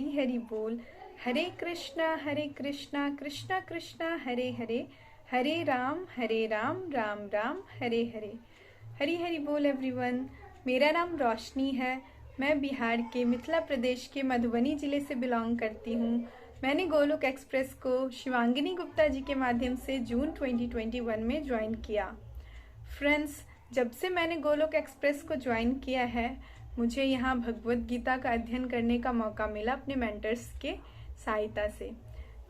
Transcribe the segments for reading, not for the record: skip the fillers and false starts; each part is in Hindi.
हरी हरी बोल। हरे कृष्णा कृष्णा कृष्णा हरे हरे, हरे राम राम राम हरे हरे। हरी हरी बोल एवरीवन। मेरा नाम रोशनी है। मैं बिहार के मिथिला प्रदेश के मधुबनी ज़िले से बिलोंग करती हूँ। मैंने गोलोक एक्सप्रेस को शिवांगिनी गुप्ता जी के माध्यम से जून 2021 में ज्वाइन किया। फ्रेंड्स, जब से मैंने गोलोक एक्सप्रेस को ज्वाइन किया है, मुझे यहाँ भगवत गीता का अध्ययन करने का मौका मिला अपने मेंटर्स के सहायता से।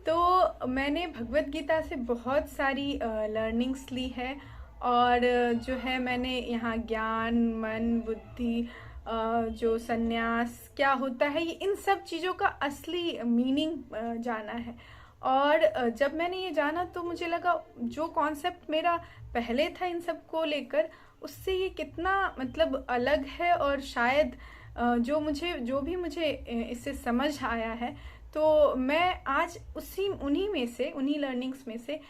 तो मैंने भगवत गीता से बहुत सारी लर्निंग्स ली है और जो है मैंने यहाँ ज्ञान, मन, बुद्धि, जो संन्यास क्या होता है, ये इन सब चीज़ों का असली मीनिंग जाना है। और जब मैंने ये जाना तो मुझे लगा जो कॉन्सेप्ट मेरा पहले था इन सब को लेकर, उससे ये कितना मतलब अलग है। और शायद जो भी मुझे इससे समझ आया है, तो मैं आज उन्हीं लर्निंग्स में से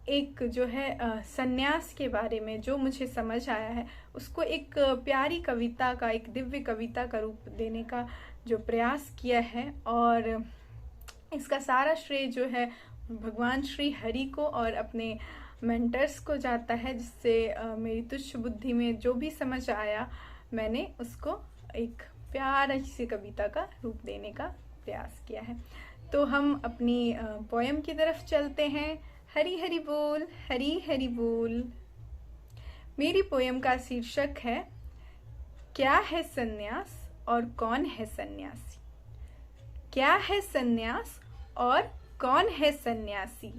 एक जो है संन्यास के बारे में जो मुझे समझ आया है, उसको एक प्यारी कविता का, एक दिव्य कविता का रूप देने का जो प्रयास किया है। और इसका सारा श्रेय जो है भगवान श्री हरि को और अपने मेंटर्स को जाता है, जिससे मेरी तुच्छ बुद्धि में जो भी समझ आया, मैंने उसको एक प्यारी सी कविता का रूप देने का प्रयास किया है। तो हम अपनी पोयम की तरफ चलते हैं। हरी हरी बोल, हरी हरी बोल। मेरी पोयम का शीर्षक है क्या है सन्यास और कौन है सन्यासी। क्या है सन्यास और कौन है सन्यासी।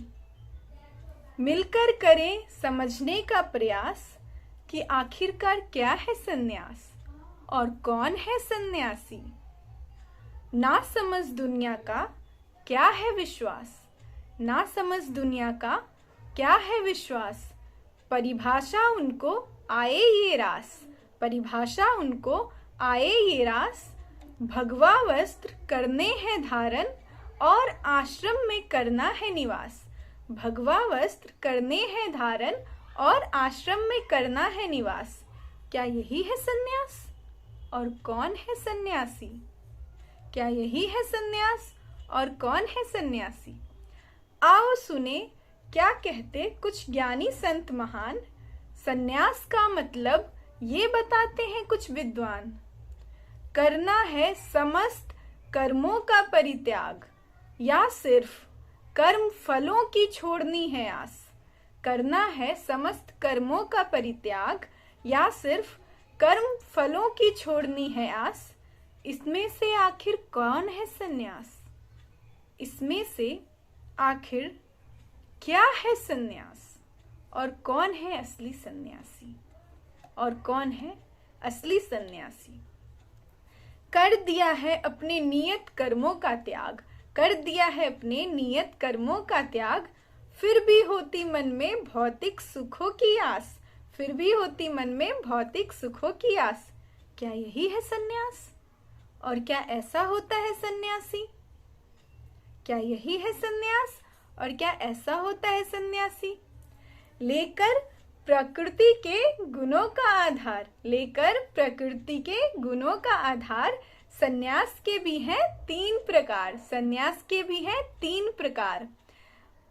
मिलकर करें समझने का प्रयास कि आखिरकार क्या है सन्यास और कौन है सन्यासी। ना समझ दुनिया का क्या है विश्वास, ना समझ दुनिया का क्या है विश्वास। परिभाषा उनको आए ये रास, परिभाषा उनको आए ये रास। भगवा वस्त्र करने हैं धारण और आश्रम में करना है निवास। भगवा वस्त्र करने हैं धारण और आश्रम में करना है निवास। क्या यही है सन्यास और कौन है सन्यासी। क्या यही है सन्यास और कौन है सन्यासी। आओ सुने क्या कहते कुछ ज्ञानी संत महान। सन्यास का मतलब ये बताते हैं कुछ विद्वान। करना है समस्त कर्मों का परित्याग या सिर्फ कर्म फलों की छोड़नी है आस। करना है समस्त कर्मों का परित्याग या सिर्फ कर्म फलों की छोड़नी है आस। इसमें से आखिर कौन है सन्यास। इसमें से आखिर क्या है सन्यास और कौन है असली सन्यासी। और कौन है असली सन्यासी। कर दिया है अपने नियत कर्मों का त्याग, कर दिया है अपने नियत कर्मों का त्याग। फिर भी होती मन में भौतिक सुखों की आस, फिर भी होती मन में भौतिक सुखों की आस। क्या यही है सन्यास और क्या ऐसा होता है सन्यासी। क्या यही है सन्यास और क्या ऐसा होता है सन्यासी। लेकर प्रकृति के गुणों का आधार, लेकर प्रकृति के गुणों का आधार। सन्यास के भी हैं 3 प्रकार, सन्यास के भी हैं 3 प्रकार।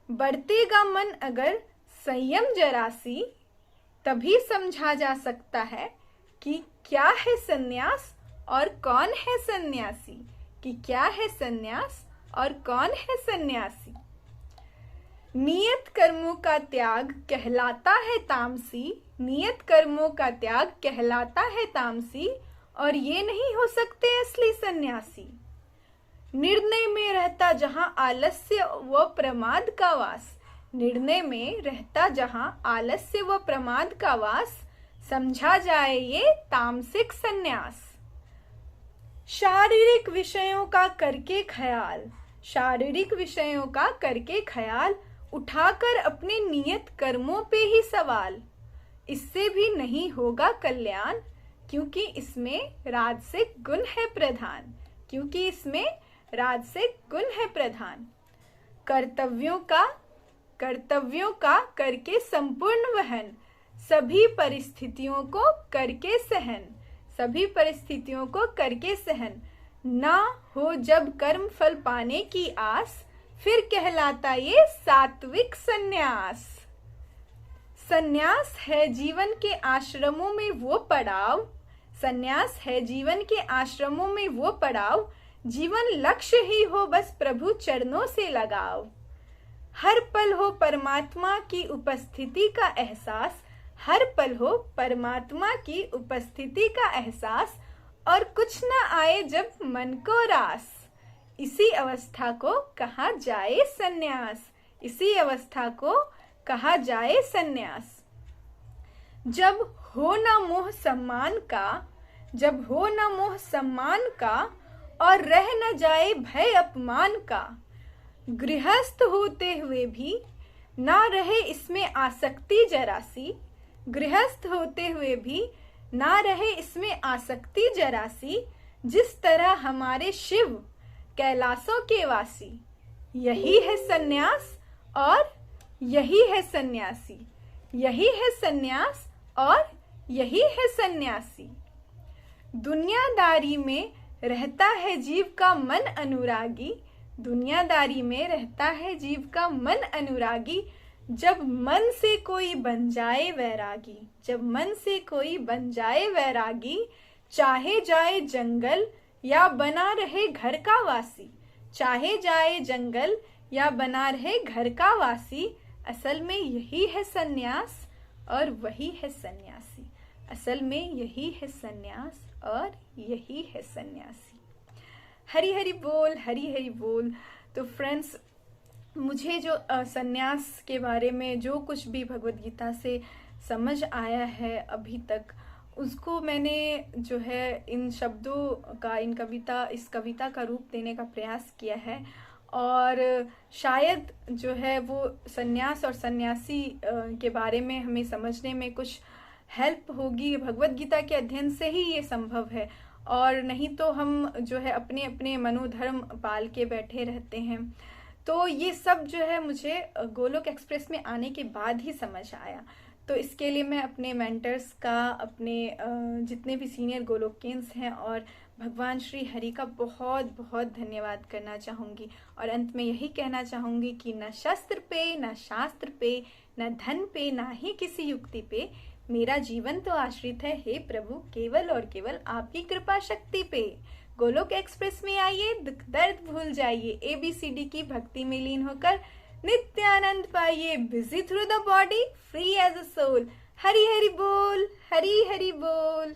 बढ़तेगा मन अगर संयम जरासी, तभी समझा जा सकता है कि क्या है सन्यास और कौन है सन्यासी। कि क्या है सन्यास और कौन है सन्यासी। नियत कर्मों का त्याग कहलाता है तामसी, नियत कर्मों का त्याग कहलाता है तामसी। और ये नहीं हो सकते असली सन्यासी। निर्णय में रहता जहां आलस्य व प्रमाद का वास, निर्णय में रहता जहां आलस्य व प्रमाद का वास। समझा जाए ये तामसिक सन्यास। शारीरिक विषयों का करके ख्याल, शारीरिक विषयों का करके ख्याल। उठाकर अपने नियत कर्मों पे ही सवाल। इससे भी नहीं होगा कल्याण, क्योंकि इसमें राजसिक गुण है प्रधान, क्योंकि इसमें राजसिक गुण है प्रधान। कर्तव्यों का करके संपूर्ण वहन, सभी परिस्थितियों को करके सहन, सभी परिस्थितियों को करके सहन। ना हो जब कर्म फल पाने की आस, फिर कहलाता ये सात्विक सन्यास। सन्यास है जीवन के आश्रमों में वो पड़ाव, सन्यास है जीवन के आश्रमों में वो पड़ाव, जीवन लक्ष्य ही हो बस प्रभु चरणों से लगाव। हर पल हो परमात्मा की उपस्थिति का एहसास, हर पल हो परमात्मा की उपस्थिति का एहसास, और कुछ न आए जब मन को रास, इसी अवस्था को कहा जाए सन्यास, इसी अवस्था को कहा जाए सन्यास। जब हो न मोह सम्मान का, जब हो न मोह सम्मान का, और रह न जाए भय अपमान का, गृहस्थ होते हुए भी ना रहे इसमें आसक्ति जरा सी, गृहस्थ होते हुए भी ना रहे इसमें आसक्ति जरा सी, जिस तरह हमारे शिव कैलाशों के वासी। यही है सन्यास और यही है सन्यासी, यही है सन्यास और यही है सन्यासी। दुनियादारी में रहता है जीव का मन अनुरागी, दुनियादारी में रहता है जीव का मन अनुरागी, जब मन से कोई बन जाए वैरागी, जब मन से कोई बन जाए वैरागी, चाहे जाए जंगल या बना रहे घर का वासी, चाहे जाए जंगल या बना रहे घर का वासी, असल में यही है सन्यास और वही है सन्यासी, असल में यही है सन्यास और यही है सन्यासी। हरि हरि बोल, हरि हरि बोल। तो फ्रेंड्स, मुझे जो सन्यास के बारे में जो कुछ भी भगवद गीता से समझ आया है अभी तक, उसको मैंने जो है इन शब्दों का, इस कविता का रूप देने का प्रयास किया है। और शायद जो है वो सन्यास और सन्यासी के बारे में हमें समझने में कुछ हेल्प होगी। भगवद गीता के अध्ययन से ही ये संभव है, और नहीं तो हम जो है अपने अपने मनोधर्म पाल के बैठे रहते हैं। तो ये सब जो है मुझे गोलोक एक्सप्रेस में आने के बाद ही समझ आया। तो इसके लिए मैं अपने मेंटर्स का, अपने जितने भी सीनियर गोलोकियंस हैं और भगवान श्री हरि का बहुत बहुत धन्यवाद करना चाहूँगी। और अंत में यही कहना चाहूँगी कि न शस्त्र पे, न शास्त्र पे, न धन पे, ना ही किसी युक्ति पे, मेरा जीवन तो आश्रित है हे प्रभु केवल और केवल आपकी कृपा शक्ति पे। गोलोक एक्सप्रेस में आइए, दुख दर्द भूल जाइए, ABCD की भक्ति में लीन होकर नित्य आनंद पाइए। Busy through the body, free as a soul. Hari Hari बोल, हरि हरि बोल।